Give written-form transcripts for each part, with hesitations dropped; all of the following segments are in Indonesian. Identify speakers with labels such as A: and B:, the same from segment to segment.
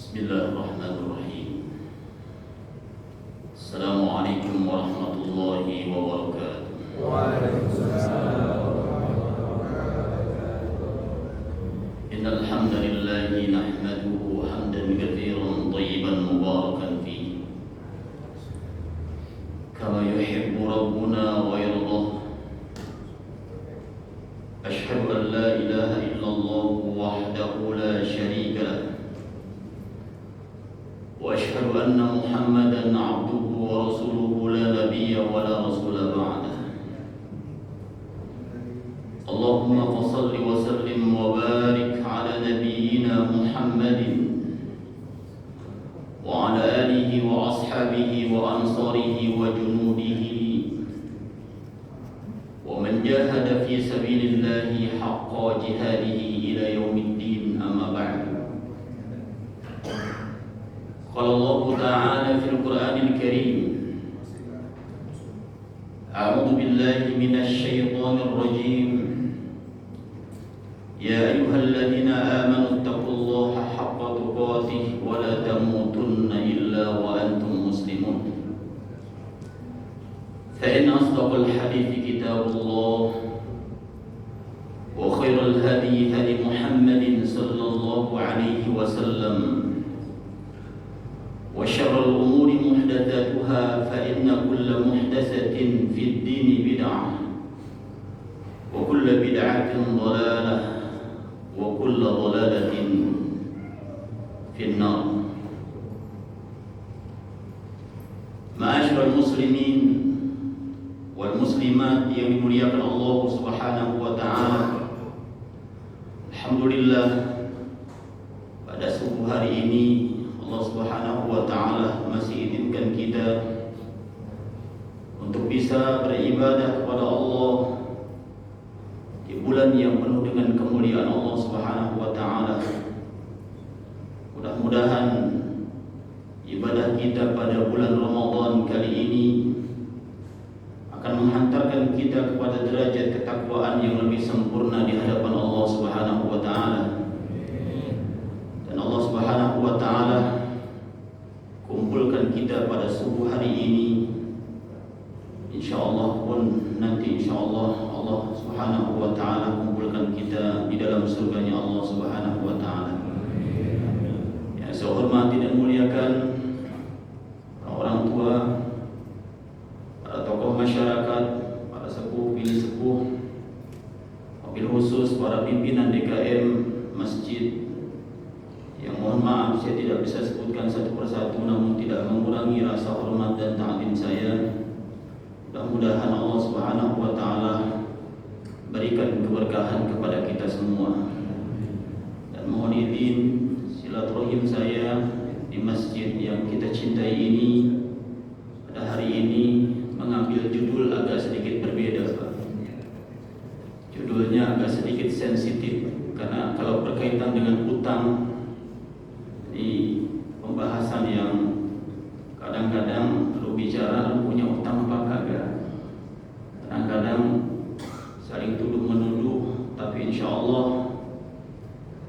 A: Bismillahirrahmanirrahim. Assalamualaikum warahmatullahi wabarakatuh.
B: Waalaikumsalam.
A: Innal hamdalillahi nahmaduhu hamdan katsiran thayyiban mubarakan fihi kama yuhibbu rabbuna wa yardah. Ashhadu an la ilaha illallah wahdahu la syarika lah وأشهد أن محمدًا عبده ورسوله لا نبي ولا رسول بعده. اللهم فصل وسلم وبارك على نبينا محمد وعلى آله وأصحابه وأنصاره وجنوده ومن جاهد في سبيل الله حق جهاده إلى يوم الدين. أما بعد. قال الله تعالى في القرآن الكريم: أعوذ بالله من الشيطان الرجيم. يا أيها الذين آمنوا اتقوا الله حق تقاته ولا تموتن إلا وأنتم مسلمون. فإن أصدق الحديث كتاب الله وخير الهدي هدي محمد صلى الله عليه وسلم وشر الأمور محدثاتها فإن كل محدثة في الدين بدعة وكل بدعة ضلالة وكل ضلالة في النار. Ma'asyiral muslimin wal muslimat yang dimuliakan Allah Subhanahu wa taala. Alhamdulillah, pada subuh hari ini Allah Subhanahu wa taala masih izinkan kita untuk bisa beribadah kepada Allah di bulan yang penuh dengan kemuliaan Allah Subhanahu wa taala. Mudah-mudahan ibadah kita pada bulan Ramadan kali ini akan menghantarkan kita kepada derajat ketakwaan yang lebih sempurna di hadapan Allah Subhanahu wa taala. Dan Allah Subhanahu wa taala kumpulkan kita pada subuh hari ini, insyaallah pun nanti insyaallah Allah Subhanahu wa taala kumpulkan kita di dalam surganya Allah Subhanahu wa taala. Yang saya hormati dan muliakan orang tua, para tokoh masyarakat, para sepuh, bini sepuh, wabil khusus para pimpinan DKM masjid, yang mohon maaf saya tidak bisa sebutkan satu persatu, namun tidak mengurangi rasa hormat dan ta'zim saya. Mudah-mudahan Allah Subhanahu wa taala berikan keberkahan kepada kita semua. Dan mohon izin silaturahim saya di masjid yang kita cintai ini pada hari ini mengambil judul agak sedikit berbeda, Pak. Judulnya agak sedikit sensitif karena kalau berkaitan dengan utang, di pembahasan yang kadang-kadang lu bicara lu punya utang apa kagak, kadang-kadang saling tuduh menuduh. Tapi insya Allah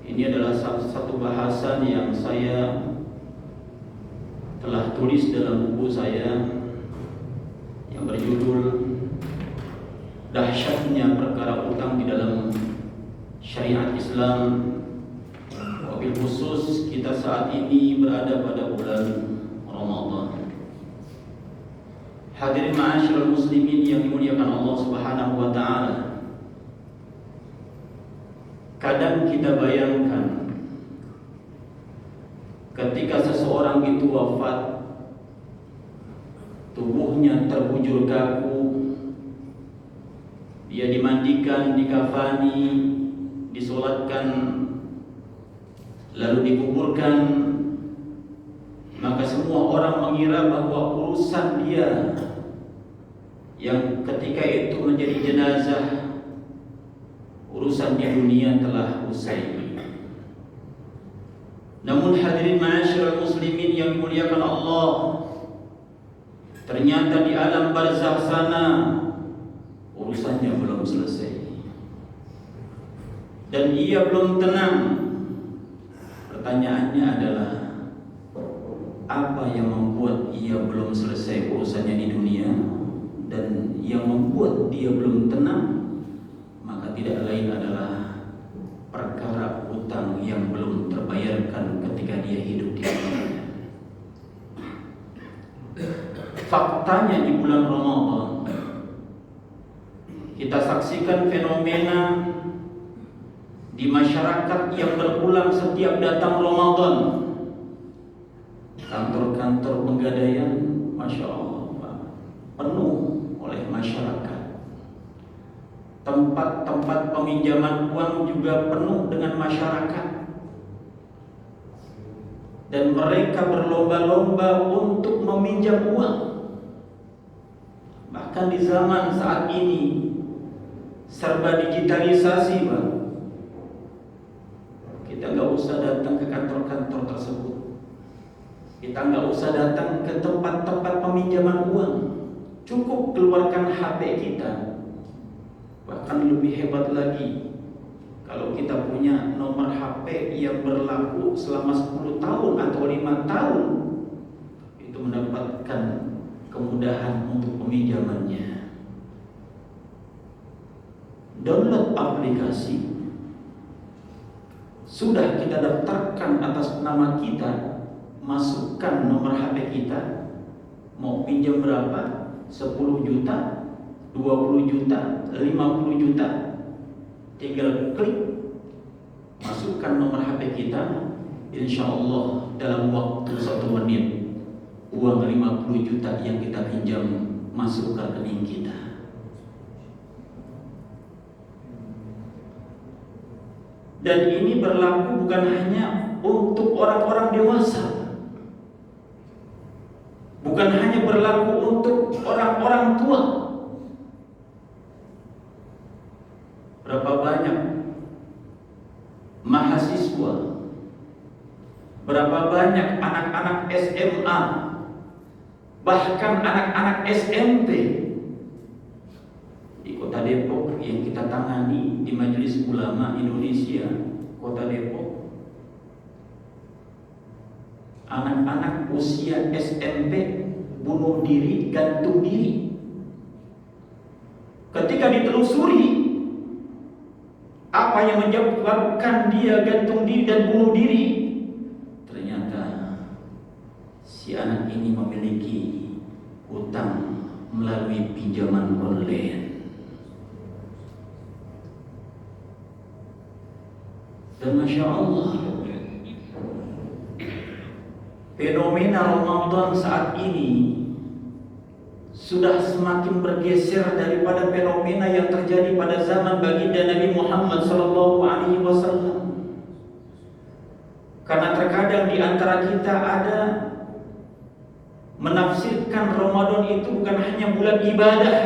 A: ini adalah satu bahasan yang saya telah tulis dalam buku saya yang berjudul Dahsyatnya Perkara Utang di Dalam Syariat Islam. Wabil khusus kita saat ini berada pada bulan Ramadan. Hadirin ma'asyiral muslimin yang dimuliakan Allah Subhanahu wa taala. Kadang kita bayangkan ketika seseorang itu wafat, tubuhnya terbujur kaku, dia dimandikan, dikafani, disolatkan, lalu dikuburkan, maka semua orang mengira bahwa urusan dia yang ketika itu menjadi jenazah, urusan di dunia telah usai. Namun hadirin ma'asyiral muslimin yang dimuliakan Allah, ternyata di alam barzakh sana urusannya belum selesai dan ia belum tenang. Pertanyaannya adalah apa yang membuat ia belum selesai urusannya di dunia dan yang membuat dia belum tenang, maka tidak lain adalah perkara utang yang belum terbayarkan ketika dia hidup di dunia. Faktanya di bulan Ramadan kita saksikan fenomena di masyarakat yang berulang setiap datang Ramadan. Kantor-kantor penggadaian, Masya Allah, penuh oleh masyarakat. Tempat-tempat peminjaman uang juga penuh dengan masyarakat. Dan mereka berlomba-lomba untuk meminjam uang. Bahkan di zaman saat ini serba digitalisasi, Pak. Kita nggak usah datang ke kantor-kantor tersebut. Kita nggak usah datang ke tempat-tempat peminjaman uang. Cukup keluarkan HP kita. Bahkan lebih hebat lagi, kalau kita punya nomor HP yang berlaku selama 10 tahun atau 5 tahun, itu mendapatkan kemudahan untuk peminjamannya. Download aplikasi, sudah kita daftarkan atas nama kita, masukkan nomor HP kita, mau pinjam berapa, 10 juta, 20 juta, 50 juta, tinggal klik, masukkan nomor HP kita, insya Allah dalam waktu 1 menit, uang 50 juta yang kita pinjam masuk ke rekening kita. Dan ini berlaku bukan hanya untuk orang-orang dewasa, bukan hanya berlaku untuk orang-orang tua. Berapa banyak mahasiswa, berapa banyak anak-anak SMA, bahkan anak-anak SMP di Kota Depok yang kita tangani di Majelis Ulama Indonesia Kota Depok. Anak-anak usia SMP bunuh diri, gantung diri. Ketika ditelusuri apa yang menyebabkan dia gantung diri dan bunuh diri, ternyata si anak ini memiliki hutang melalui pinjaman online. Dan Masya Allah, fenomena Ramadan saat ini sudah semakin bergeser daripada fenomena yang terjadi pada zaman baginda Nabi Muhammad SAW. Karena terkadang di antara kita ada menafsirkan Ramadan itu bukan hanya bulan ibadah,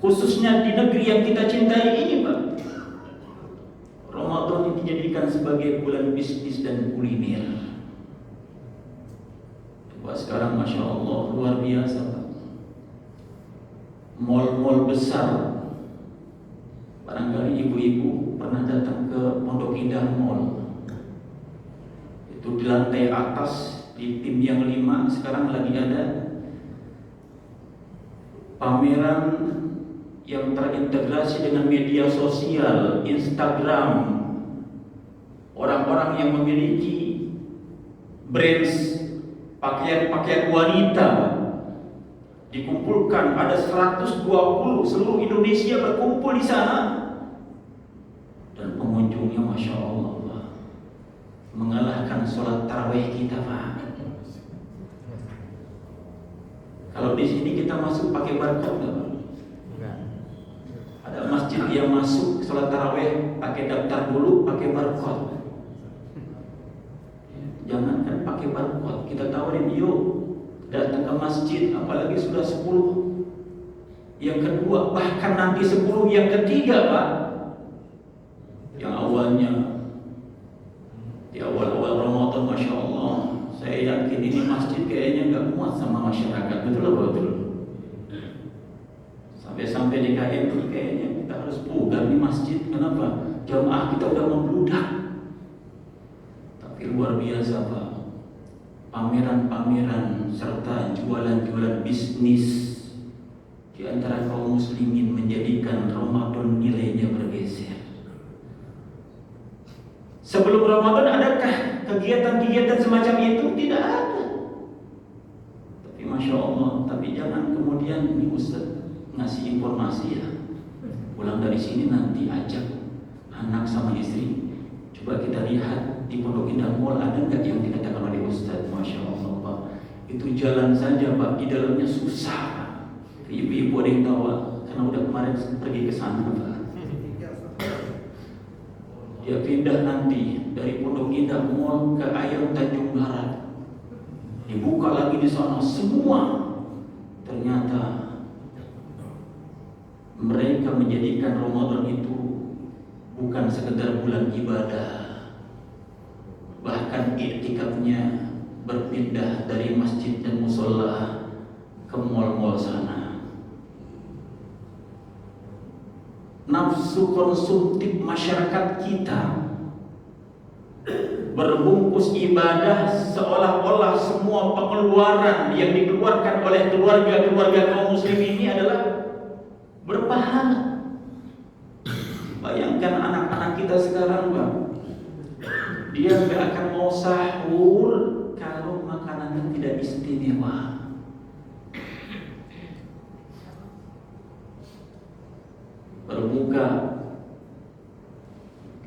A: khususnya di negeri yang kita cintai ini, Pak. Ramadan ini dijadikan sebagai bulan bisnis dan kuliner. Sekarang Masya Allah luar biasa, Pak. Mal-mal besar, barangkali ibu-ibu pernah datang ke Pondok Indah Mall. Itu di lantai atas, di tim yang 5 sekarang lagi ada pameran yang terintegrasi dengan media sosial, Instagram. Orang-orang yang memiliki brands pakaian-pakaian wanita dikumpulkan, ada 120 seluruh Indonesia berkumpul di sana, dan pengunjungnya Masya Allah mengalahkan sholat tarawih kita, Pak. Kalau di sini kita masuk pakai barcode nggak, Pak? Ada masjid yang masuk sholat tarawih pakai daftar dulu, pakai barcode. Jangankan pakai barcode, kita tawarin yuk datang ke masjid, apalagi sudah 10 yang kedua, bahkan nanti 10 yang ketiga, Pak. Yang awalnya di awal-awal Ramadan, Masya Allah, saya yakin ini masjid kayaknya nggak muat sama masyarakat, betul apa betul? Sampai di KM ini kayaknya kita harus pugar nih masjid. Kenapa? Jamaah kita udah membludak. Luar biasa, Pak. pameran-pameran serta jualan-jualan bisnis di antara kaum muslimin menjadikan Ramadan nilainya bergeser. Sebelum Ramadan adakah kegiatan-kegiatan semacam itu? Tidak ada. Tapi Masya Allah, tapi jangan kemudian ini Ustaz ngasih informasi ya, pulang dari sini nanti ajak anak sama istri, coba kita lihat di Pondok Indah Mall ada nggak yang dikatakan oleh Ustaz. Masya Allah Pak, itu jalan saja Pak, di dalamnya susah. Ibu-ibu ada yang tahu karena udah kemarin pergi ke sana Pak. Dia pindah nanti dari Pondok Indah Mall ke Ayam Tanjung Barat, dibuka lagi di sana semua. Ternyata mereka menjadikan Ramadan itu bukan sekedar bulan ibadah, bahkan iktikafnya berpindah dari masjid dan musola ke mal-mal sana. Nafsu konsumtif masyarakat kita berbungkus ibadah seolah-olah semua pengeluaran yang dikeluarkan oleh keluarga-keluarga kaum muslim ini adalah berpahala. Bayangkan anak-anak kita sekarang Pak, dia nggak akan mau sahur kalau makanannya tidak istimewa. Berbuka,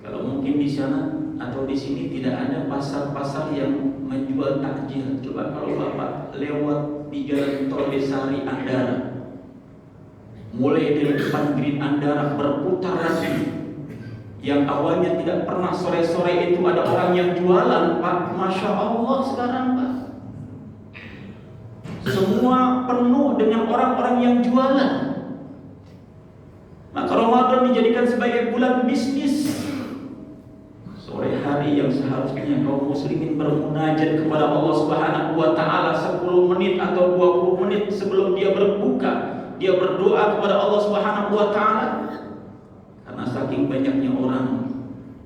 A: kalau mungkin di sana atau di sini tidak ada pasar-pasar yang menjual takjil. Coba kalau Bapak lewat di jalan tol Besari Andara, mulai dari depan Green Andara berputar lagi, yang awalnya tidak pernah sore-sore itu ada orang yang jualan Pak. Masya Allah sekarang Pak, semua penuh dengan orang-orang yang jualan. Maka Ramadan dijadikan sebagai bulan bisnis. Sore hari yang seharusnya kaum muslimin bermunajat kepada Allah Subhanahu wa taala 10 menit atau 20 menit sebelum dia berbuka, dia berdoa kepada Allah Subhanahu wa taala. Karena saking banyaknya orang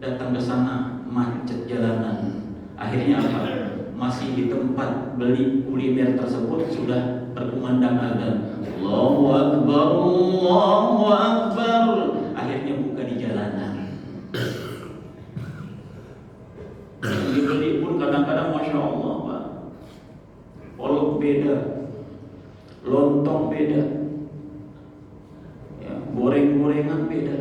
A: datang ke sana, macet jalanan. Akhirnya apa? Masih di tempat beli kuliner tersebut sudah berkumandang azan. Allahu Akbar, Allahu Akbar. Akhirnya buka di jalanan. Dibeli pun kadang-kadang Masya Allah Pak, olok beda, lontong beda, ya, goreng-gorengan beda.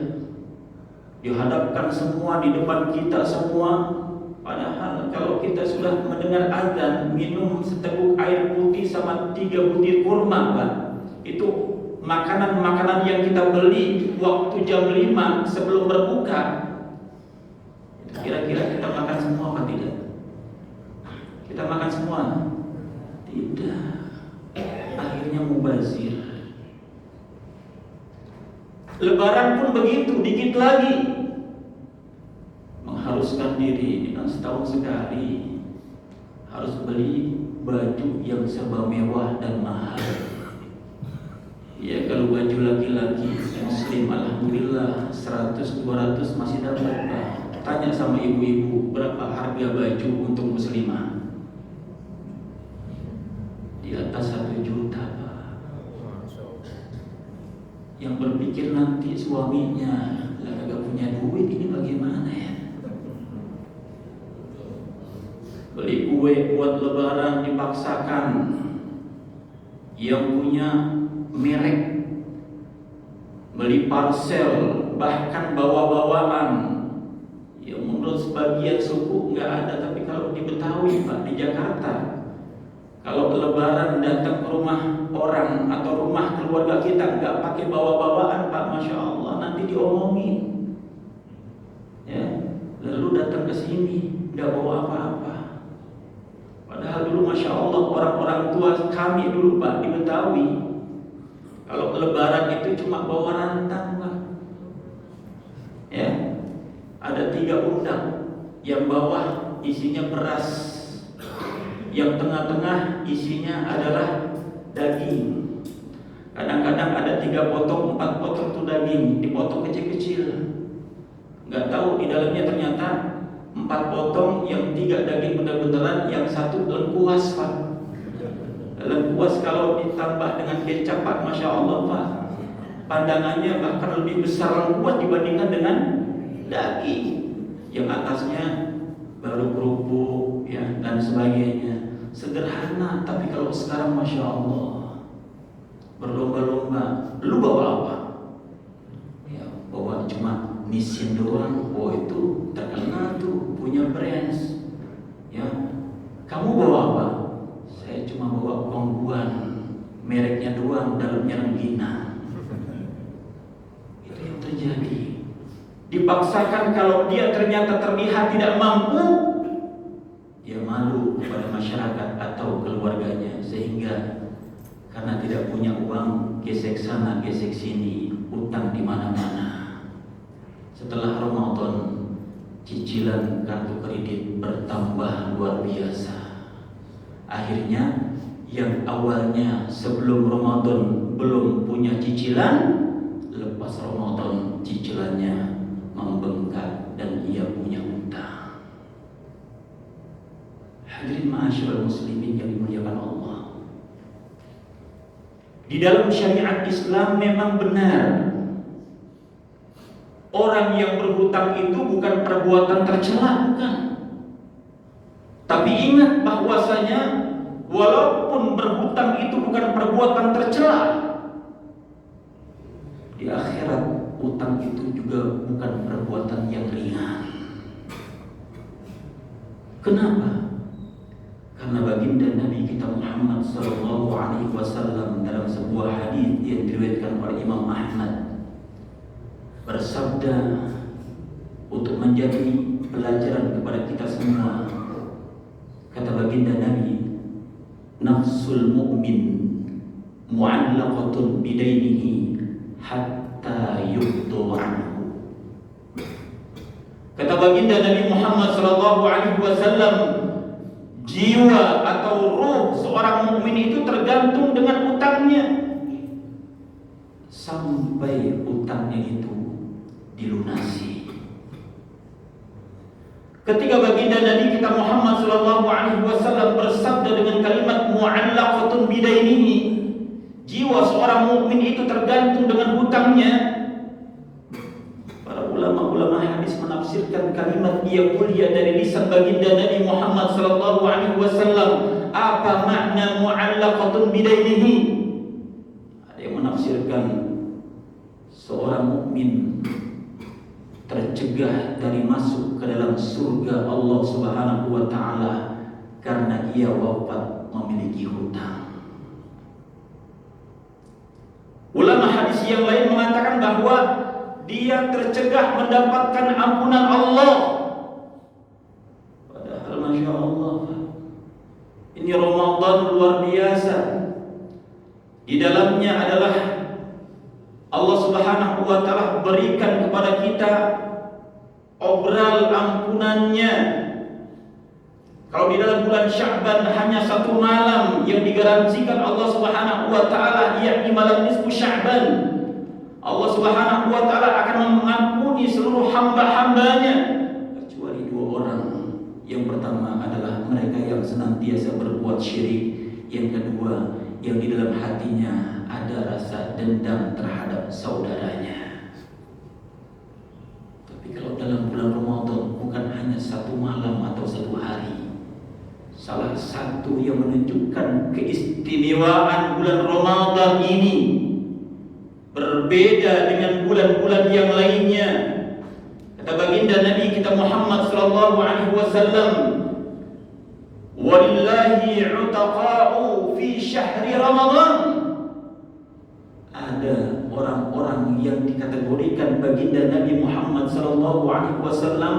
A: Dihadapkan semua di depan kita semua. Padahal kalau kita sudah mendengar azan, minum seteguk air putih sama 3 butir kurma Pak, itu makanan-makanan yang kita beli waktu jam 5 sebelum berbuka. Kira-kira kita makan semua apa tidak? Kita makan semua? Tidak. Akhirnya mubazir. Lebaran pun begitu, dikit lagi. Mengharuskan diri dengan setahun sekali harus beli baju yang serba mewah dan mahal. Ya kalau baju laki-laki muslim alhamdulillah 100-200 masih dapat Pak. Tanya sama ibu-ibu berapa harga baju untuk muslimah? Di atas 1 juta Pak. Yang berpikir nanti suaminya lah kagak punya duit, ini bagaimana ya? Beli kue buat lebaran dipaksakan, yang punya merek, beli parcel, bahkan bawa-bawaan. Ya menurut sebagian suku nggak ada, tapi kalau di Betawi Pak, di Jakarta, kalau lebaran datang ke rumah orang atau rumah keluarga kita nggak pakai bawa-bawaan Pak, Masya Allah nanti diomongin. Ya, lalu datang ke sini nggak bawa apa-apa. Padahal dulu Masya Allah orang-orang tua kami dulu Pak di Betawi, kalau lebaran itu cuma bawa rantang Pak. Ya, ada 3 undang, yang bawah isinya beras, yang tengah-tengah isinya adalah daging. Kadang-kadang ada 3 potong, 4 potong itu daging, dipotong kecil-kecil. Nggak tahu di dalamnya ternyata 4 potong, yang 3 daging benar-benaran, yang 1 lengkuas Pak. Lengkuas kalau ditambah dengan kecap Pak, Masya Allah Pak, pandangannya bahkan lebih besar lengkuas dibandingkan dengan daging. Yang atasnya baru kerupuk ya dan sebagainya. Sederhana, tapi kalau sekarang Masya Allah berlomba-lomba. Lu bawa apa? Ya, bawa cuma Nissin doang. Oh itu terkenal tuh, punya brands. Ya, kamu bawa apa? Saya cuma bawa Kongguan, mereknya doang, dalamnya Renggina. Itu yang terjadi. Dipaksakan, kalau dia ternyata terlihat tidak mampu, dia malu kepada masyarakat atau keluarganya, sehingga karena tidak punya uang, gesek sana gesek sini, utang di mana-mana. Setelah Ramadan, cicilan kartu kredit bertambah luar biasa. Akhirnya yang awalnya sebelum Ramadan belum punya cicilan, lepas Ramadan cicilannya membengkak dan ia punya utang. Hadirin ma'asyiral muslimin yang dimuliakan Allah. Di dalam syariat Islam memang benar, orang yang berhutang itu bukan perbuatan tercela, bukan. Tapi ingat bahwasanya walaupun berhutang itu bukan perbuatan tercela, di akhirat utang itu juga bukan perbuatan yang ringan. Kenapa? Karena baginda Nabi kita Muhammad sallallahu alaihi wasallam dalam sebuah hadis yang diriwayatkan oleh Imam Ahmad bersabda untuk menjadi pelajaran kepada kita semua. Kata baginda Nabi, nafsul mu'min mu'allaqatun bidainihi hatta yuqda anhu. Kata baginda Nabi Muhammad sallallahu alaihi wasallam, jiwa atau ruh seorang mukmin itu tergantung dengan utangnya sampai utangnya itu dilunasi. Ketika baginda Nabi kita Muhammad sallallahu alaihi wasallam bersabda dengan kalimat mu'allaqatun bidainihi, jiwa seorang mukmin itu tergantung dengan hutangnya, para ulama-ulama hadis menafsirkan kalimat yang mulia dari lisan baginda Nabi Muhammad sallallahu alaihi wasallam, apa makna mu'allaqatun bidainihi? Ada yang menafsirkan seorang mukmin tercegah dari masuk ke dalam surga Allah Subhanahu wa taala karena ia wafat memiliki hutang. Ulama hadis yang lain mengatakan bahwa dia tercegah mendapatkan ampunan Allah. Padahal Masya Allah, ini Ramadan luar biasa. Di dalamnya adalah Allah Subhanahu wa taala berikan kepada kita obral ampunannya. Kalau di dalam bulan Sya'ban hanya 1 malam yang digaransikan Allah Subhanahu wa taala, yakni malam nisfu Sya'ban, Allah Subhanahu wa taala akan mengampuni seluruh hamba-hambanya kecuali 2 orang. Yang pertama adalah mereka yang senantiasa berbuat syirik. Yang kedua, yang di dalam hatinya ada rasa dendam terhadap saudaranya. Tapi kalau dalam bulan Ramadan bukan hanya 1 malam atau 1 hari. Salah satu yang menunjukkan keistimewaan bulan Ramadan ini berbeda dengan bulan-bulan yang lainnya. Kata baginda Nabi kita Muhammad sallallahu alaihi wasallam, walillahi 'utaqa'u fi syahri Ramadan. Ada orang-orang yang dikategorikan baginda Nabi Muhammad sallallahu alaihi wasallam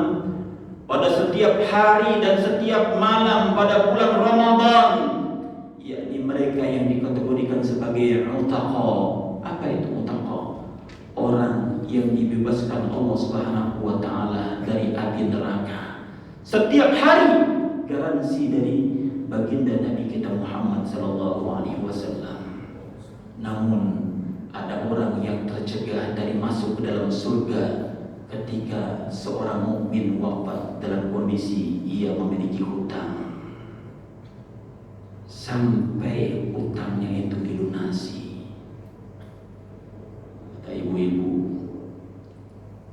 A: pada setiap hari dan setiap malam pada bulan Ramadan, yakni mereka yang dikategorikan sebagai utaqa. Apa itu utaqa? Orang yang dibebaskan Allah Subhanahu wa taala dari api neraka. Setiap hari garansi dari baginda Nabi kita Muhammad sallallahu alaihi wasallam. Namun ada orang yang tercegah dari masuk ke dalam surga ketika seorang seorang mukmin wafat dalam kondisi ia memiliki hutang sampai hutangnya itu dilunasi. Kata ibu-ibu,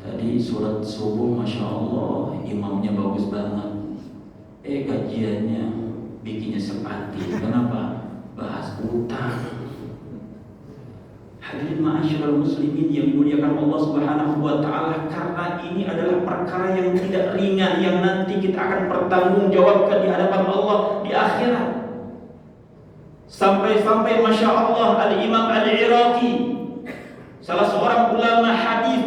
A: tadi sholat subuh Masya Allah imamnya bagus banget, kajiannya bikinnya sepati. Kenapa? Bahas hutang. Hadirin ma'asyiral muslimin yang dimuliakan Allah Subhanahu wa taala, karena ini adalah perkara yang tidak ringan yang nanti kita akan pertanggungjawabkan di hadapan Allah di akhirat. Sampai-sampai Masya Allah Al-Imam Al-Iraqi, salah seorang ulama hadis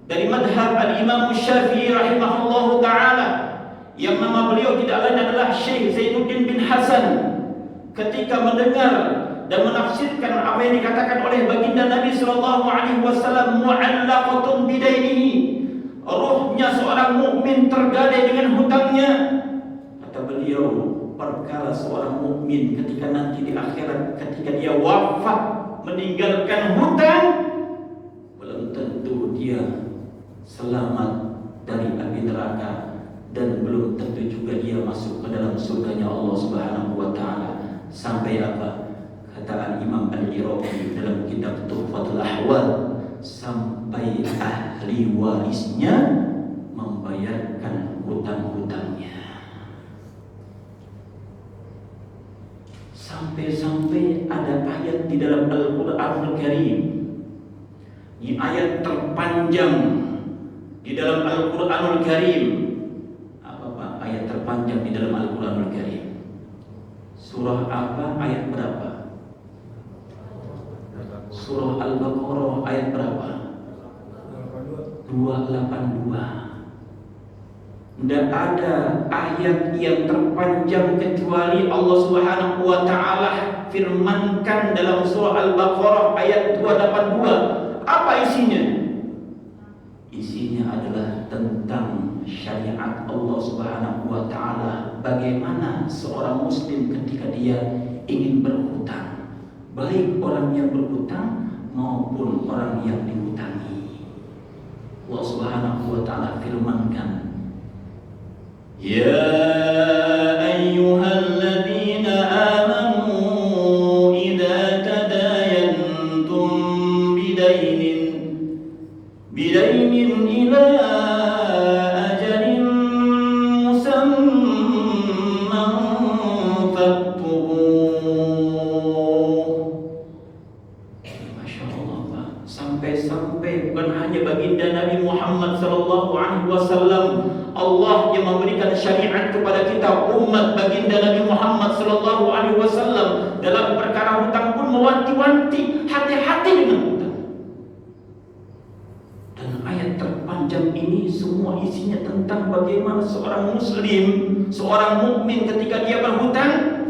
A: dari madhab Al-Imam Syafi'i rahimahullahu taala, yang nama beliau tidak lain adalah Syekh Zainuddin bin Hasan, ketika mendengar dan menafsirkan apa yang dikatakan oleh baginda Nabi sallallahu alaihi wasallam, mu'allaqatun bidainihi, ruhnya seorang mukmin tergadai dengan hutangnya. Kata beliau, perkara seorang mukmin ketika nanti di akhirat, ketika dia wafat meninggalkan hutang, belum tentu dia selamat dari api neraka, dan belum tentu juga dia masuk ke dalam surganya Allah Subhanahu wa taala. Sampai apa? Kata Al-Imam Al-Iraqi dalam kitab Tuhfatul Ahwal, sampai ahli warisnya membayarkan hutang-hutangnya. Sampai-sampai ada ayat di dalam Al-Qur'anul Karim, ini ayat terpanjang di dalam Al-Qur'anul Karim. Apa Pak ayat terpanjang di dalam Al-Qur'anul Karim? Surah apa? Ayat berapa? Surah Al-Baqarah ayat berapa? 282. Tidak ada ayat yang terpanjang kecuali Allah Subhanahu wa taala firmankan dalam surah Al-Baqarah ayat 282. Apa isinya? Isinya adalah tentang syariat Allah Subhanahu wa taala, bagaimana seorang muslim ketika dia ingin berhutang, baik orang yang berhutang maupun orang yang dihutangi. Allah Subhanahu wa taala firmankan, ya ayyuhalladzina amanu idza tadayantum bidainin ila ajalin musamman sampai bukan hanya baginda Nabi Muhammad sallallahu alaihi wasallam, Allah yang memberikan syariat kepada kita umat baginda Nabi Muhammad sallallahu alaihi wasallam dalam perkara hutang pun mewanti-wanti hati-hati dengan hutang. Dan ayat terpanjang ini semua isinya tentang bagaimana seorang muslim, seorang mukmin ketika dia berhutang,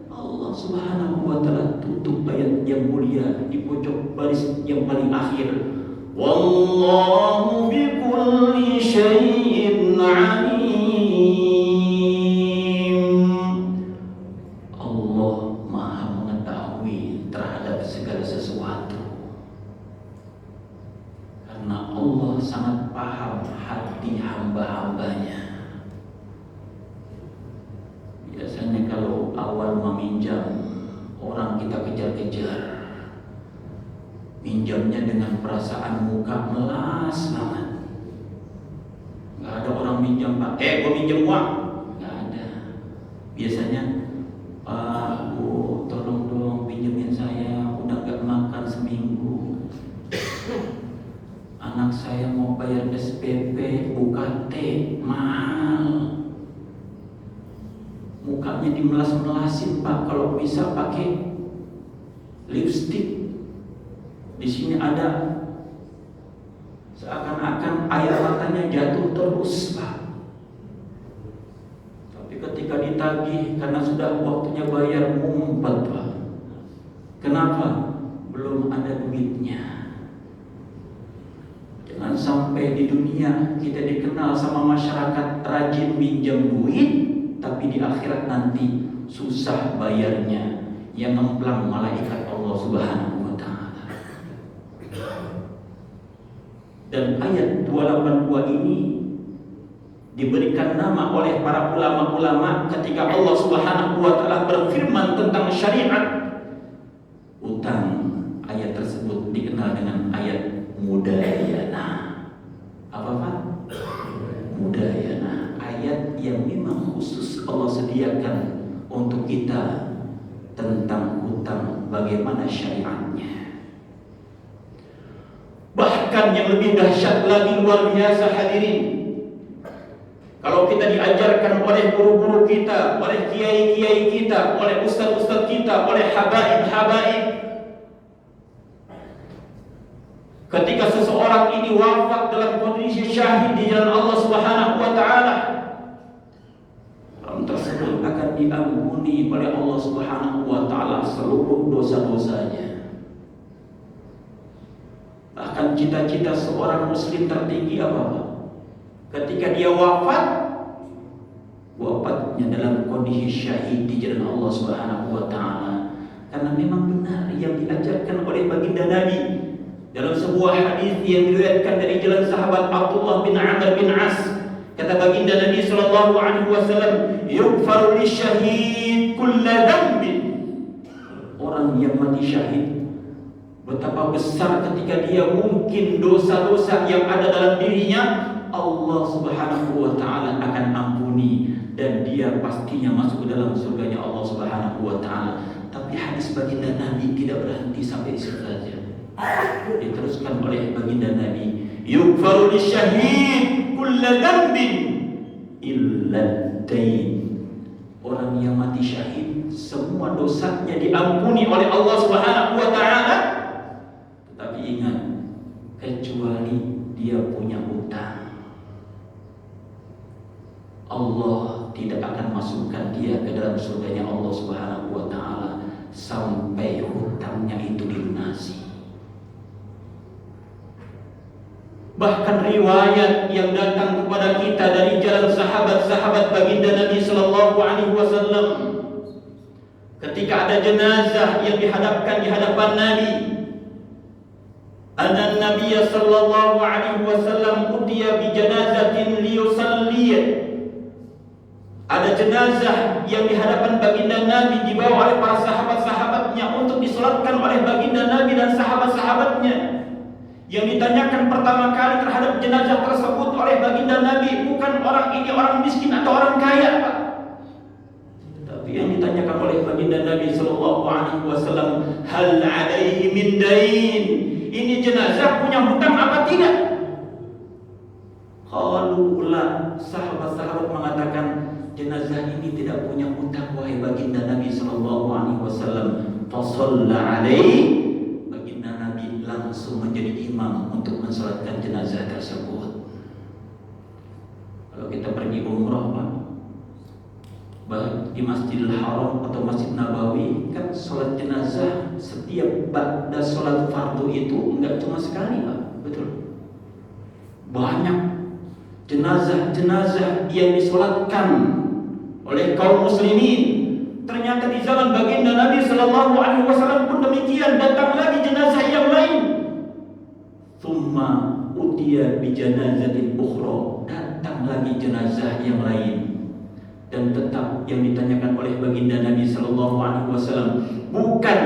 A: Allah Subhanahu wa taala tutup ayat yang mulia di pojok baris yang paling akhir. Wallahu bikulli syai'in alim. Allah Maha mengetahui terhadap segala sesuatu. Karena Allah sangat paham hati hamba-hambanya. Biasanya kalau awal meminjam, orang kita kejar-kejar, minjamnya dengan perasaan muka melas banget. Gak ada orang minjam, Pak, gue minjam uang. Gak ada. Biasanya, Pak, Bu, tolong dong pinjemin saya, udah gak makan seminggu. Anak saya mau bayar SPP, UKT, mahal. Mukanya dimelas-melasin, Pak, kalau bisa pakai lipstick. Di sini ada seakan-akan air matanya jatuh terus, Pak. Tapi ketika ditagih karena sudah waktunya bayar ngumpet, Pak. Kenapa? Belum ada duitnya. Jangan sampai di dunia kita dikenal sama masyarakat rajin minjam duit, tapi di akhirat nanti susah bayarnya, yang ngemplang malaikat Allah Subhanahu wa taala. Dan ayat 282 ini diberikan nama oleh para ulama-ulama ketika Allah Subhanahu wa taala berfirman tentang syariat utang. Ayat tersebut dikenal dengan ayat mudayana. Apa Pak? Mudayana. Ayat yang memang khusus Allah sediakan untuk kita tentang hutang, bagaimana syariatnya. Bahkan yang lebih dahsyat lagi, luar biasa hadirin, kalau kita diajarkan oleh guru-guru kita, oleh kiai-kiai kita, oleh ustaz-ustaz kita, oleh habaib-habaib, ketika seseorang ini wafat dalam kondisi syahid di jalan Allah Subhanahu wa taala, orang tersebut akan diampuni oleh Allah Subhanahu wa taala seluruh dosa-dosanya. Bahkan cita-cita seorang muslim tertinggi apa? Ketika dia wafatnya dalam kondisi syahid di jalan Allah Subhanahu wa taala. Karena memang benar yang diajarkan oleh baginda Nabi dalam sebuah hadis yang diriwayatkan dari jalan sahabat Abdullah bin Amr bin As, kata baginda Nabi sallallahu alaihi wasallam, "Yughfaru lisyahid kullu dhanbin." Orang yang mati syahid, betapa besar ketika dia mungkin dosa-dosa yang ada dalam dirinya, Allah Subhanahu wa taala akan ampuni dan dia pastinya masuk ke dalam surganya Allah Subhanahu wa taala. Tapi hadis baginda Nabi tidak berhenti sampai di situ saja. Diteruskan oleh baginda Nabi, yughfaru lisyahid kullu dhanbin illa dain. Orang yang mati syahid semua dosanya diampuni oleh Allah Subhanahu wa taala. Tetapi ingat, kecuali dia punya hutang, Allah tidak akan masukkan dia ke dalam surganya Allah Subhanahu wa taala sampai hutangnya itu dilunasi. Bahkan riwayat yang datang kepada kita dari jalan sahabat-sahabat baginda Nabi sallallahu alaihi wasallam, ketika ada jenazah yang dihadapkan di hadapan Nabi, anna Nabi sallallahu alaihi wasallam utiya bi janazatin liyusalli. Ada jenazah yang di hadapan baginda Nabi dibawa oleh para sahabat-sahabatnya untuk disolatkan oleh baginda Nabi dan sahabat-sahabatnya. Yang ditanyakan pertama kali terhadap jenazah tersebut oleh baginda Nabi bukan orang ini orang miskin atau orang kaya, Pak. Tapi yang ditanyakan oleh baginda Nabi sallallahu alaihi wasallam, hal alaihi min dain? Ini jenazah punya hutang apa tidak? Qalu la. Sahabat-sahabat mengatakan, jenazah ini tidak punya hutang wahai baginda Nabi sallallahu alaihi wasallam. Fa shalla alaihi. Baginda Nabi langsung menjadi imam untuk mensalatkan jenazah tersebut. Kalau kita pergi umrah, Pak, baik di Masjidil Haram atau Masjid Nabawi, kan salat jenazah setiap ba'da salat fardu itu enggak cuma sekali, Pak. Betul. Banyak jenazah-jenazah yang disolatkan oleh kaum muslimin. Ternyata di zaman baginda Nabi sallallahu alaihi wasallam pun demikian, datang lagi jenazah yang lain. Tsumma utiya bi janazatin ukhra, datang lagi jenazah yang lain. Dan tetap yang ditanyakan oleh baginda Nabi sallallahu alaihi wasallam bukan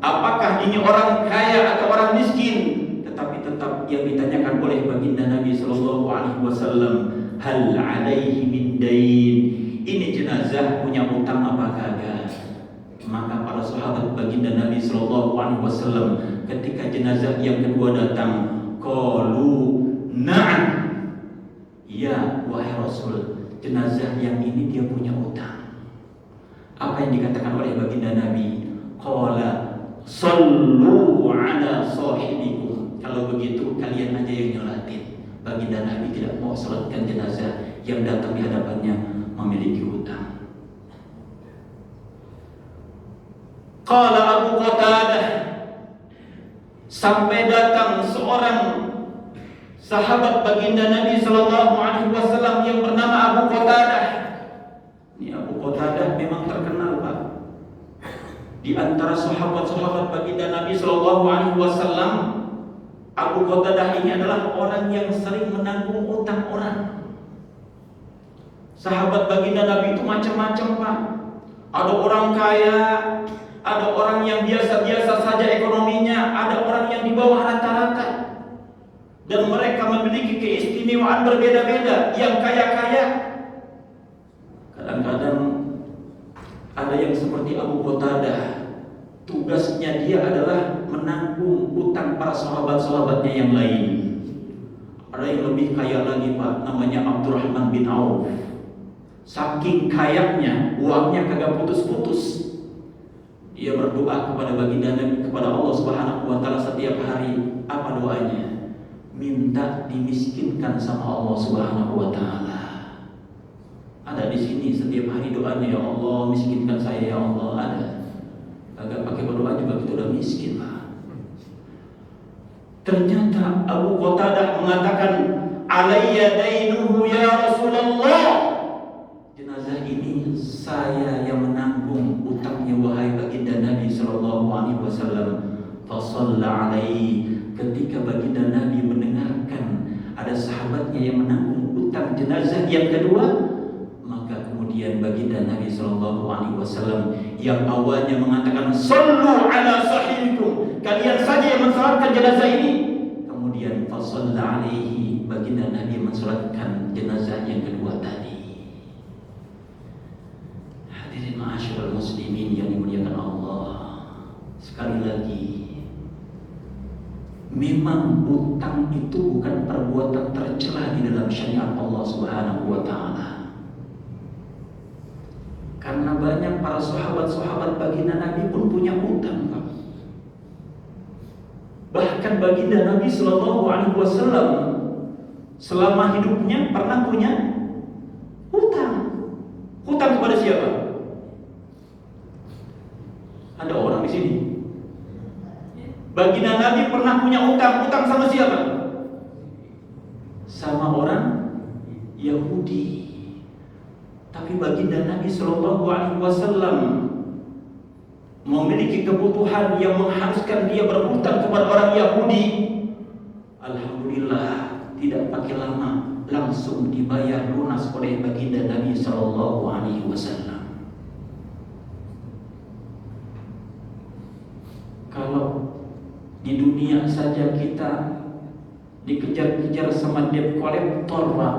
A: apakah ini orang kaya atau orang miskin, tetapi tetap yang ditanyakan oleh baginda Nabi sallallahu alaihi wasallam, hal alaihi min dain? Ini jenazah punya hutang apa kagak? Maka para sahabat baginda Nabi sallallahu alaihi wasallam ketika jenazah yang kedua datang, qalu na'am. Ya wahai Rasul, jenazah yang ini dia punya hutang. Apa yang dikatakan oleh baginda Nabi? Qala sallu ala sahibikum. Kalau begitu kalian aja yang nyolatin. Baginda Nabi tidak mau salatkan jenazah yang datang di hadapannya memiliki hutang. Qala Abu Qatadah, sampai datang seorang sahabat baginda Nabi sallallahu alaihi wasallam yang bernama Abu Qatadah. Ini Abu Qatadah memang terkenal, Pak. Di antara sahabat-sahabat baginda Nabi sallallahu alaihi wasallam, Abu Qatadah ini adalah orang yang sering menanggung utang orang. Sahabat baginda Nabi itu macam-macam, Pak. Ada orang kaya, ada orang yang biasa-biasa saja ekonominya, ada orang yang di bawah rata-rata. Dan mereka memiliki keistimewaan berbeda-beda. Yang kaya-kaya, kadang-kadang ada yang seperti Abu Qatadah, tugasnya dia adalah menanggung utang para sahabat-sahabatnya yang lain. Ada yang lebih kaya lagi, Pak, namanya Abdurrahman bin Auf. Saking kayanya, uangnya kagak putus-putus. Ia berdoa kepada baginda Nabi, kepada Allah Subhanahu wa taala setiap hari. Apa doanya? Minta dimiskinkan sama Allah Subhanahu wa taala. Ada di sini setiap hari doanya, ya Allah miskinkan saya ya Allah, ada. Agak pakai berdoa juga kita udah miskin, Pak. Ternyata Abu Qatadah mengatakan, alayya dainuhu ya Rasulullah. Jenazah ini saya yang menanggung utangnya wahai baginda Nabi sallallahu alaihi wasallam. Fa shalla alaihi. Ketika baginda Nabi mendengarkan ada sahabatnya yang menanggung utang jenazah yang kedua, maka kemudian baginda Nabi sallallahu alaihi wasallam yang awalnya mengatakan sallu ala sahibikum, kalian saja yang mensalatkan jenazah ini, kemudian fa shalla alaihi, baginda Nabi mensalatkan jenazah yang kedua tadi. Hadirin ma'asyiral muslimin yang dimuliakan Allah, sekali lagi, memang utang itu bukan perbuatan tercela di dalam syariat Allah Subhanahu wa taala. Karena banyak para sahabat-sahabat baginda Nabi pun punya utang, Pak. Bahkan baginda Nabi sallallahu alaihi wasallam selama hidupnya pernah punya hutang. Hutang kepada siapa? Ada orang di sini. Baginda Nabi pernah punya hutang. Hutang sama siapa? Sama orang Yahudi. Tapi baginda Nabi sallallahu alaihi wasallam memiliki kebutuhan yang mengharuskan dia berhutang kepada orang Yahudi. Alhamdulillah, tidak pakai lama langsung dibayar lunas oleh baginda Nabi sallallahu alaihi wasallam. Kalau di dunia saja kita dikejar-kejar sama debt collector, Pak,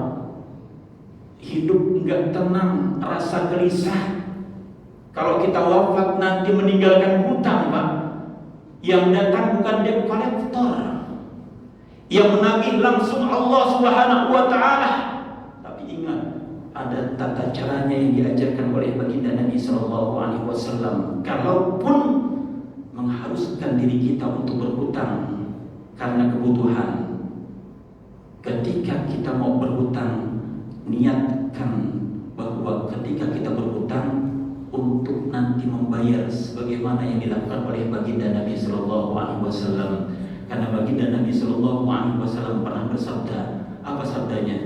A: hidup enggak tenang, rasa gelisah. Kalau kita wafat nanti meninggalkan hutang, Pak, yang datang bukan debt collector, yang menagih langsung Allah Subhanahu wa taala. Tapi ingat, ada tata caranya yang diajarkan oleh baginda Nabi sallallahu alaihi wasallam. Kalaupun mengharuskan diri kita untuk berhutang karena kebutuhan, ketika kita mau berhutang, niatkan bahwa ketika kita berhutang untuk nanti membayar sebagaimana yang dilakukan oleh baginda Nabi sallallahu alaihi wasallam. Karena baginda Nabi sallallahu alaihi wasallam pernah bersabda, apa sabdanya?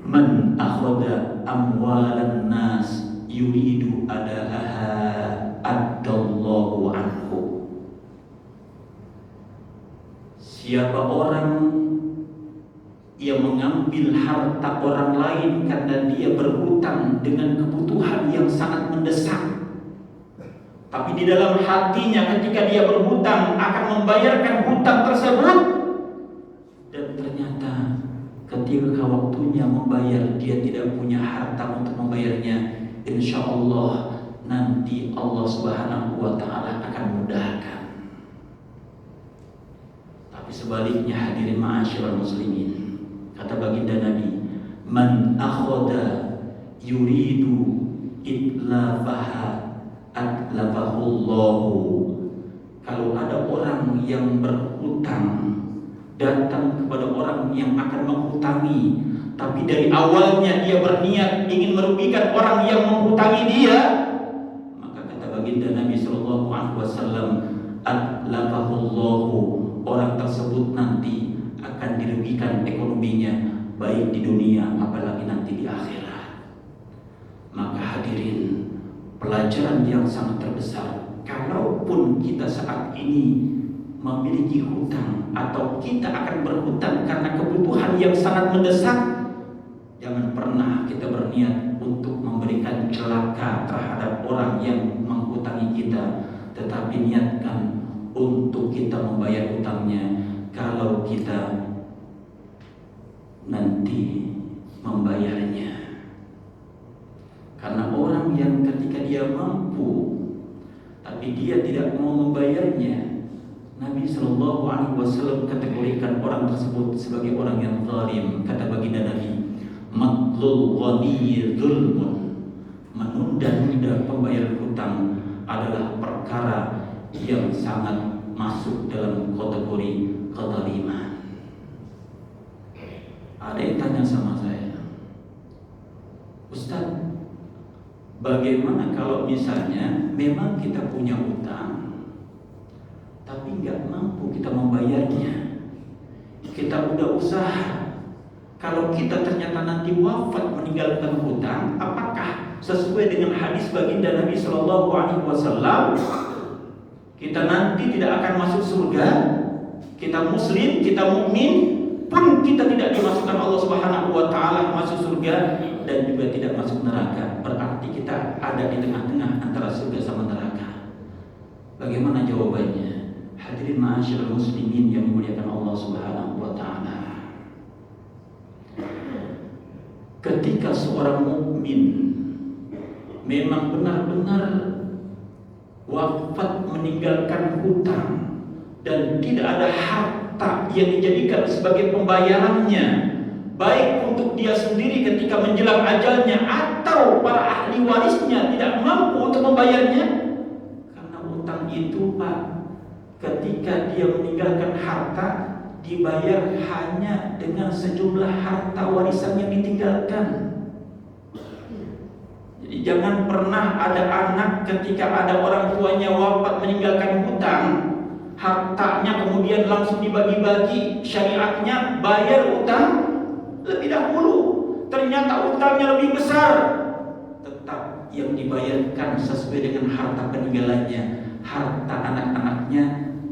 A: Man akhadha amwalan nas yuridu adaha addallahu anhu. Siapa orang yang mengambil harta orang lain karena dia berhutang dengan kebutuhan yang sangat mendesak, tapi di dalam hatinya ketika dia berhutang akan membayarkan hutang tersebut, dan ternyata ketika waktunya membayar dia tidak punya harta untuk membayarnya, insya Allah nanti Allah Subhanahu wa taala akan mudahkan. Tapi sebaliknya, hadirin ma'asyiral muslimin, kata baginda Nabi, man akhadha yuridu itlafaha atlafahullahu. Kalau ada orang yang berhutang datang kepada orang yang akan menghutangi, tapi dari awalnya dia berniat ingin merugikan orang yang menghutangi dia, maka kata baginda Nabi sallallahu alaihi wasallam, atlafahullahu, orang tersebut nanti akan dirugikan ekonominya, baik di dunia apalagi nanti di akhirat. Maka hadirin, pelajaran yang sangat terbesar, kalaupun kita saat ini memiliki hutang atau kita akan berhutang karena kebutuhan yang sangat mendesak, Jangan pernah kita berniat untuk memberikan celaka terhadap orang yang menghutangi kita, tetapi niatkan untuk kita membayar hutangnya kalau kita nanti membayarnya. Karena orang yang ketika dia mampu tapi dia tidak mau membayarnya, Nabi Shallallahu Alaihi Wasallam kategorikan orang tersebut sebagai orang yang zalim. Kata baginda Nabi, matlul ghani zulmun, menunda-nunda pembayaran hutang adalah perkara yang sangat masuk dalam kategori kezaliman. Ada yang tanya sama saya, Ustaz, bagaimana kalau misalnya memang kita punya hutang tapi nggak mampu kita membayarnya? Kita udah usaha, kalau kita ternyata nanti wafat meninggalkan hutang, apakah sesuai dengan hadis baginda Nabi Shallallahu Alaihi Wasallam kita nanti tidak akan masuk surga? Kita muslim, kita mukmin pun kita tidak dimasukkan Allah Subhanahu Wa Taala masuk surga dan juga tidak masuk neraka. Berarti kita ada di tengah-tengah antara surga sama neraka. Bagaimana jawabannya? Hadirin ma'asyiral muslimin yang dimuliakan Allah Subhanahu Wa Taala. Ketika seorang mukmin memang benar-benar wafat meninggalkan hutang dan tidak ada harta yang dijadikan sebagai pembayarannya, baik untuk dia sendiri ketika menjelang ajalnya atau para ahli warisnya tidak mampu untuk membayarnya, karena hutang itu Pak, ketika dia meninggalkan harta dibayar hanya dengan sejumlah harta warisan yang ditinggalkan. Jadi jangan pernah ada anak ketika ada orang tuanya wafat meninggalkan hutang, hartanya kemudian langsung dibagi-bagi. Syariatnya bayar hutang lebih dahulu, ternyata hutangnya lebih besar, tetap yang dibayarkan sesuai dengan harta peninggalannya. Harta anak-anaknya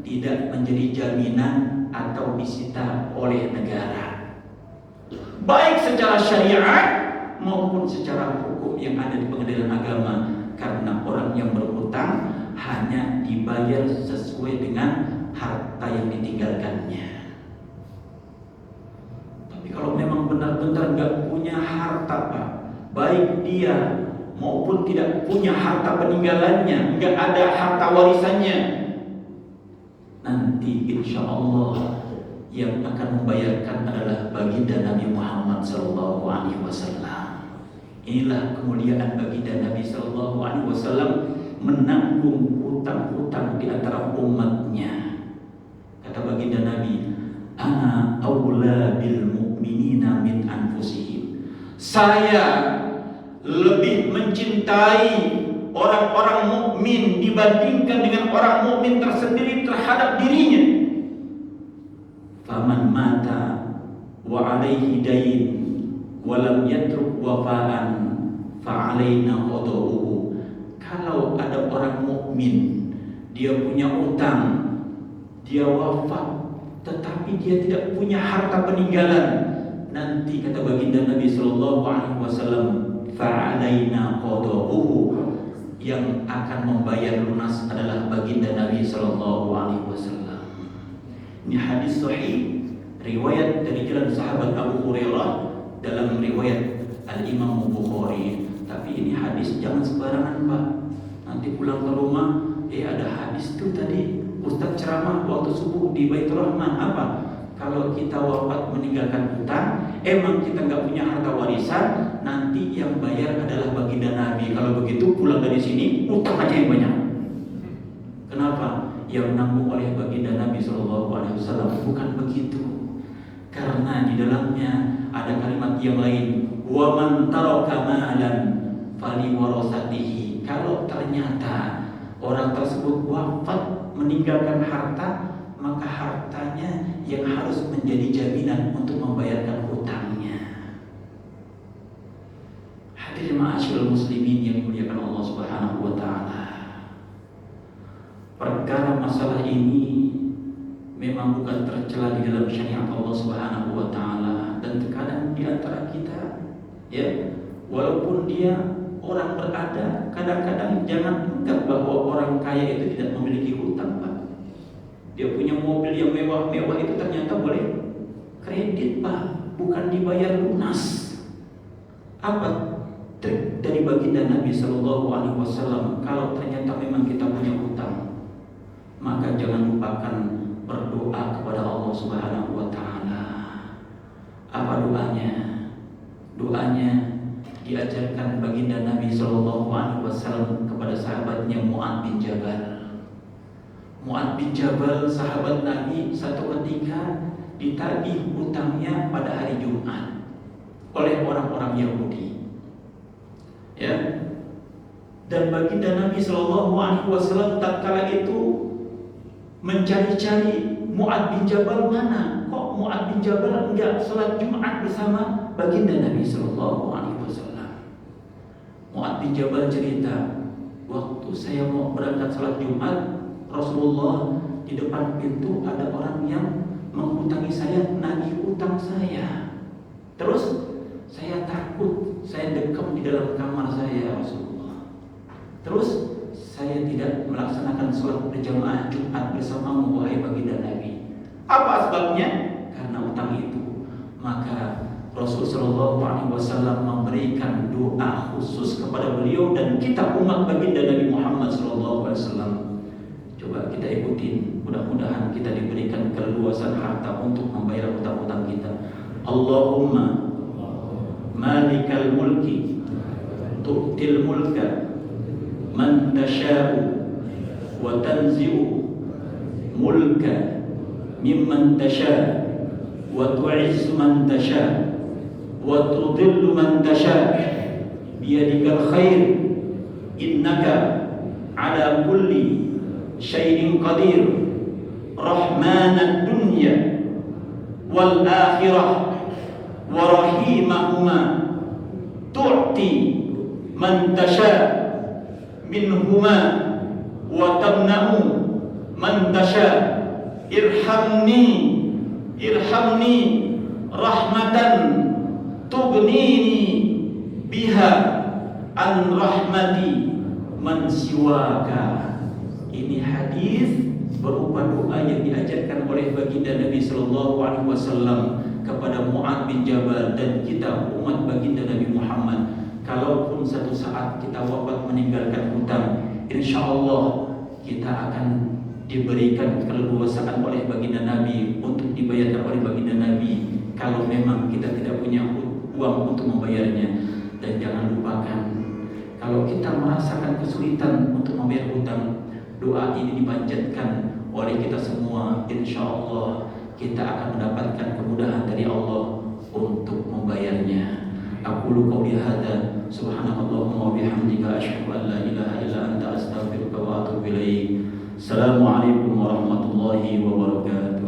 A: tidak menjadi jaminan atau disita oleh negara, baik secara syariat maupun secara hukum yang ada di pengadilan agama, karena orang yang berhutang hanya dibayar sesuai dengan harta yang ditinggalkannya. Tapi kalau memang benar-benar nggak punya harta Pak, baik dia maupun tidak punya harta peninggalannya, nggak ada harta warisannya, nanti insya Allah yang akan membayarkan adalah baginda Nabi Muhammad Sallallahu Alaihi Wasallam. Inilah kemuliaan baginda Nabi Sallallahu Alaihi Wasallam menanggung hutang-hutang di antara umatnya. Kata baginda Nabi, ana aula bil mu'minina min anfusihim. Saya lebih mencintai orang-orang mukmin dibandingkan dengan orang mukmin tersendiri terhadap dirinya. Faman mata wa alaihi dain wa lam yatruk wafaan fa alaina qada'uhu. Kalau ada orang mukmin, dia punya utang, dia wafat, tetapi dia tidak punya harta peninggalan, nanti kata baginda Nabi Sallallahu Alaihi Wasallam, fa alaina qada'uhu, yang akan membayar lunas adalah baginda Nabi Sallallahu Alaihi Wasallam. Ini hadis sahih riwayat dari jalan sahabat Abu Hurairah dalam riwayat Al-Imam Bukhari. Tapi ini hadis jangan sembarangan Pak. Nanti pulang ke rumah, ada hadis itu tadi Ustaz ceramah waktu subuh di Baitur Rahman apa? Kalau kita wafat meninggalkan hutang, emang kita nggak punya harta warisan, nanti yang bayar adalah baginda Nabi. Kalau begitu pulang dari sini utang aja yang banyak. Kenapa? Yang menanggung oleh baginda Nabi Shallallahu Alaihi Wasallam. Bukan begitu. Karena di dalamnya ada kalimat yang lain. Wa man taraka malan fali warasatihi. Kalau ternyata orang tersebut wafat meninggalkan harta, maka hartanya yang harus menjadi jaminan untuk membayarkan hutangnya. Hadirin ma'asyiral muslimin yang dimuliakan Allah Subhanahu wa taala. Perkara masalah ini memang bukan tercela di dalam syariat Allah Subhanahu wa taala, dan tekanan di antara kita, ya. Walaupun dia orang berada, kadang-kadang jangan anggap bahwa orang kaya itu tidak memiliki hutang, Pak. Dia punya mobil yang mewah-mewah itu ternyata boleh kredit, Pak, bukan dibayar lunas. Apa trik dari baginda Nabi Shallallahu Alaihi Wasallam? Kalau ternyata memang kita punya hutang, maka jangan lupakan berdoa kepada Allah Subhanahu Wa Taala. Apa doanya? Doanya diajarkan baginda Nabi Shallallahu Alaihi Wasallam kepada sahabatnya Mu'adz bin Jabal. Mu'adz bin Jabal, sahabat Nabi, satu ketika ditagih hutangnya pada hari Jumat oleh orang-orang Yahudi, ya. Dan baginda Nabi Shallallahu Alaihi Wasallam tatkala itu mencari-cari Mu'adz bin Jabal mana? Kok Mu'adz bin Jabal enggak sholat Jumat bersama baginda Nabi Shallallahu Alaihi Wasallam? Mu'adz bin Jabal cerita, waktu saya mau berangkat sholat Jumat, Rasulullah di depan pintu ada orang yang menghutangi saya, nagih utang saya. Terus saya takut, saya dekam di dalam kamar saya, Rasulullah. Terus saya tidak melaksanakan sholat berjamaah Jumat bersamamu, wahai baginda Nabi. Apa sebabnya? Karena utang itu. Maka Rasulullah Shallallahu Alaihi Wasallam memberikan doa khusus kepada beliau dan kita umat baginda Nabi Muhammad Shallallahu Alaihi Wasallam. Coba kita ikutin, mudah-mudahan kita diberikan keleluasan harta untuk membayar hutang-hutang kita. Allahumma malikal mulki tu'til mulka man tasha'u wa tanzi'u mulka mimman tasha' wa tu'izzu man tasha' wa tudhillu man tasha' biyadikal khair innaka ala kulli syai'in qadir rahmanad dunya wal akhirah wa rahimahuma tu'ti man tasha' minhuma wa tamna'u man tasha' irhamni rahmatan tughnini biha an rahmati man siwaka. Ini hadis berupa doa yang diajarkan oleh baginda Nabi Shallallahu Alaihi Wasallam kepada Mu'adz bin Jabal dan kita umat baginda Nabi Muhammad. Kalaupun satu saat kita wafat meninggalkan hutang, insya Allah kita akan diberikan keleluasaan oleh baginda Nabi untuk dibayarkan oleh baginda Nabi. Kalau memang kita tidak punya uang untuk membayarnya, dan jangan lupakan kalau kita merasakan kesulitan untuk membayar hutang, doa ini dipanjatkan oleh kita semua. Insya Allah kita akan mendapatkan kemudahan dari Allah untuk membayarnya. Aqulu qawli hadza subhanakallahumma wa bihamdika asyhadu an la ilaha illa anta astaghfiruka wa atubu ilaik. Assalamualaikum warahmatullahi wabarakatuh.